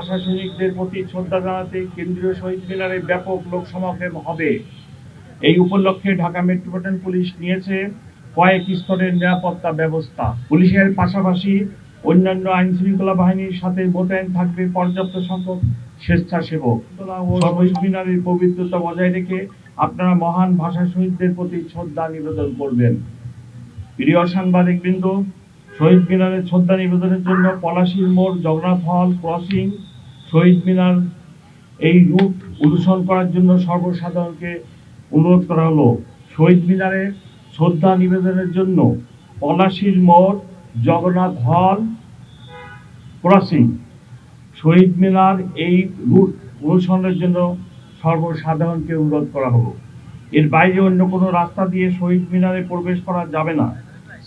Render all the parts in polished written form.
ভাষা সৈনিকদের প্রতি শ্রদ্ধা জানাতে কেন্দ্রীয় শহীদ মিনারে ব্যাপক লোক সমাগম হবে। এই উপলক্ষে ঢাকা মেট্রোপলিটন পুলিশ নিয়েছে কয়েক স্তরের নিরাপত্তা ব্যবস্থা। পুলিশের পাশাপাশি অন্যান্য আইন শৃঙ্খলা বাহিনীর সাথে মোতায়েন থাকবে পর্যাপ্ত সংখ্যক স্বেচ্ছাসেবক ও শহীদ মিনারের পবিত্রতা বজায় রেখে আপনারা মহান ভাষা শহীদদের প্রতি শ্রদ্ধা নিবেদন করবেন। প্রিয় সাংবাদিকবৃন্দ, শহীদ মিনারে শ্রদ্ধা নিবেদনের জন্য পলাশীর মোড়, জগন্নাথ হল ক্রসিং, শহীদ মিনার এই রুট অনুসরণ করার জন্য সর্বসাধারণকে অনুরোধ করা হলো। শহীদ মিনারে শ্রদ্ধা নিবেদনের জন্য পলাশীর মোড়, জগন্নাথ হল ক্রসিং, শহীদ মিনার এই রুট অনুসরণের জন্য সর্বসাধারণকে অনুরোধ করা হলো। এর বাইরে অন্য কোনো রাস্তা দিয়ে শহীদ মিনারে প্রবেশ করা যাবে না।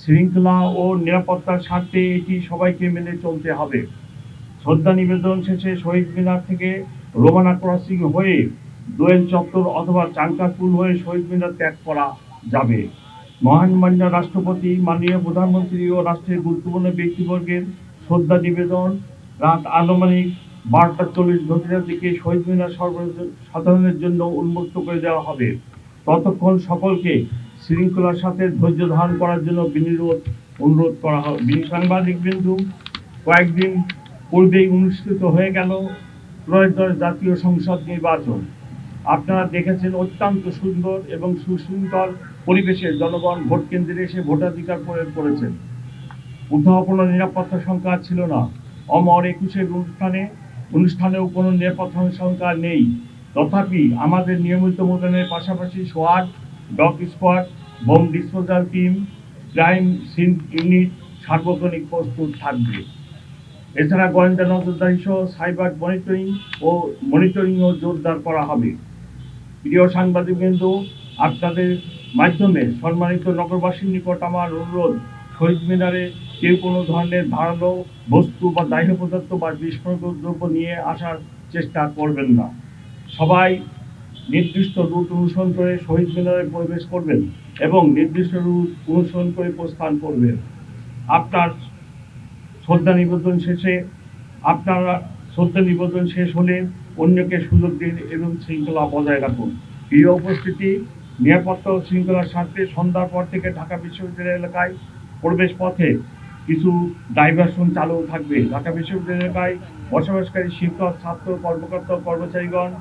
শৃঙ্খলা ও নিরাপত্তার স্বার্থে এটি সবাইকে মেনে চলতে হবে। শ্রদ্ধা নিবেদন শেষে শহীদ মিনার থেকে রোমানা ক্রসিং হয়ে দোয়েল চত্বর অথবা চাঙ্কাপুল হয়ে শহীদ মিনার ত্যাগ করা যাবে। মহামান্য রাষ্ট্রপতি, মাননীয় প্রধানমন্ত্রী ও রাষ্ট্রের গুরুত্বপূর্ণ ব্যক্তিবর্গের শ্রদ্ধা নিবেদন রাত আনুমানিক 12:40 দিকে শহীদ মিনার সর্বসাধারণের জন্য উন্মুক্ত করে দেওয়া হবে। ততক্ষণ সকলকে শৃঙ্খলার সাথে ধৈর্য ধারণ করার জন্য অনুরোধ করা হবে। সাংবাদিক বিন্দু, কয়েকদিন পূর্বেই অনুষ্ঠিত হয়ে গেল ত্রয়োদশ জাতীয় সংসদ নির্বাচন। আপনারা দেখেছেন অত্যন্ত সুন্দর এবং সুশৃঙ্খল পরিবেশে জনগণ ভোট কেন্দ্রে এসে ভোটাধিকার প্রয়োগ করেছেন। কোথাও কোনো নিরাপত্তা সংখ্যা ছিল না। অমর একুশের অনুষ্ঠানেও কোনো নিরাপত্তা সংখ্যা নেই। তথাপি আমাদের নিয়মিত মোতায়েনের পাশাপাশি সোয়াট, dog squad, bomb disposal team, crime scene unit সার্বক্ষণিক প্রস্তুত থাকবে। এছাড়া গোয়েন্দা নজরদারি সহ সাইবার মনিটরিংও জোরদার করা হবে। প্রিয় সাংবাদিকবৃন্দ, আপনাদের মাধ্যমে সম্মানিত নগরবাসীর নিকট আমার অনুরোধ, শহীদ মিনারে কেউ কোনো ধরনের ধারালো বস্তু বা দাহ্য পদার্থ বা বিস্ফোরক দ্রব্য নিয়ে আসার চেষ্টা করবেন না। সবাই নির্দিষ্ট রুট অনুসরণ করে শহীদ মিনারে প্রবেশ করবেন এবং নির্দিষ্ট রুট অনুসরণ করে প্রস্থান করবেন। আপনারা শ্রদ্ধা নিবেদন শেষ হলে অন্যকে সুযোগ দিন এবং শৃঙ্খলা বজায় রাখুন। প্রিয় উপস্থিতি, নিরাপত্তা ও শৃঙ্খলার স্বার্থে সন্ধ্যার পর থেকে ঢাকা বিশ্ববিদ্যালয় এলাকায় প্রবেশ পথে কিছু ডাইভারশন চালু থাকবে। ঢাকা বিশ্ববিদ্যালয় এলাকায় বসবাসকারী শিক্ষক, ছাত্র, কর্মকর্তা, কর্মচারীগণ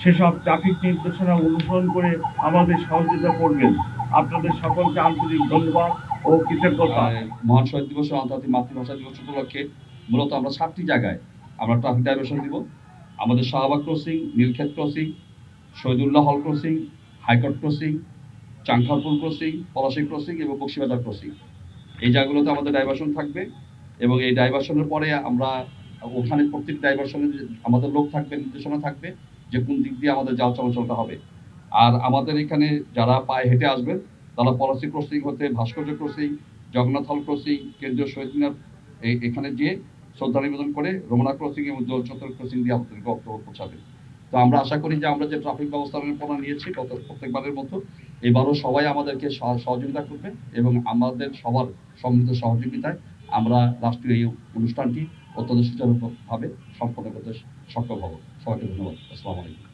সেসব ট্রাফিক নির্দেশনা অনুসরণ করে আমাদের সহযোগিতা করবেন। আপনাদের সকলকে আন্তরিক ধন্যবাদ ও কৃতজ্ঞতা। মহান শহীদ দিবস ও আন্তর্জাতিক মাতৃভাষা দিবস উপলক্ষে মূলত আমরা 7টি জায়গায় আমরা ট্রাফিক ডাইভারশন দিব। আমাদের শাহবাগ ক্রসিং, নীলক্ষেত ক্রসিং, শহীদুল্লাহ হল crossing, high court crossing, Chankharpul crossing, Palashi crossing এবং বক্সিবাজার ক্রসিং, এই জায়গাগুলোতে আমাদের ডাইভারশন থাকবে। এবং এই ডাইভারশনের পরে আমরা ওখানে প্রত্যেক ডাইভারশনে আমাদের লোক থাকবে, নির্দেশনা থাকবে যে কোন দিক দিয়ে আমাদের যাওয়া চলাচলটা হবে। আর আমাদের এখানে যারা পায়ে হেঁটে আসবেন তারা পলাশী ক্রসিং হতে ভাস্কর্য ক্রসিং, জগন্নাথ হল ক্রসিং, কেন্দ্রীয় শহীদ মিনার এখানে গিয়ে শ্রদ্ধা নিবেদন করে রোমানা ক্রসিং এবং দোল চত্বর ক্রসিং দিয়ে আমাদের বক্তব্য পৌঁছাবে। তো আমরা আশা করি যে আমরা যে ট্রাফিক ব্যবস্থাপনা নিয়েছি গত প্রত্যেকবারের মতো এবারও সবাই আমাদেরকে সহযোগিতা করবে এবং আমাদের সবার সম্মিলিত সহযোগিতায় আমরা রাষ্ট্রীয় এই অনুষ্ঠানটি অত্যন্ত সুচারুভাবে সম্পন্ন করতে সক্ষম হব। সবাইকে ধন্যবাদ। আসসালামু আলাইকুম।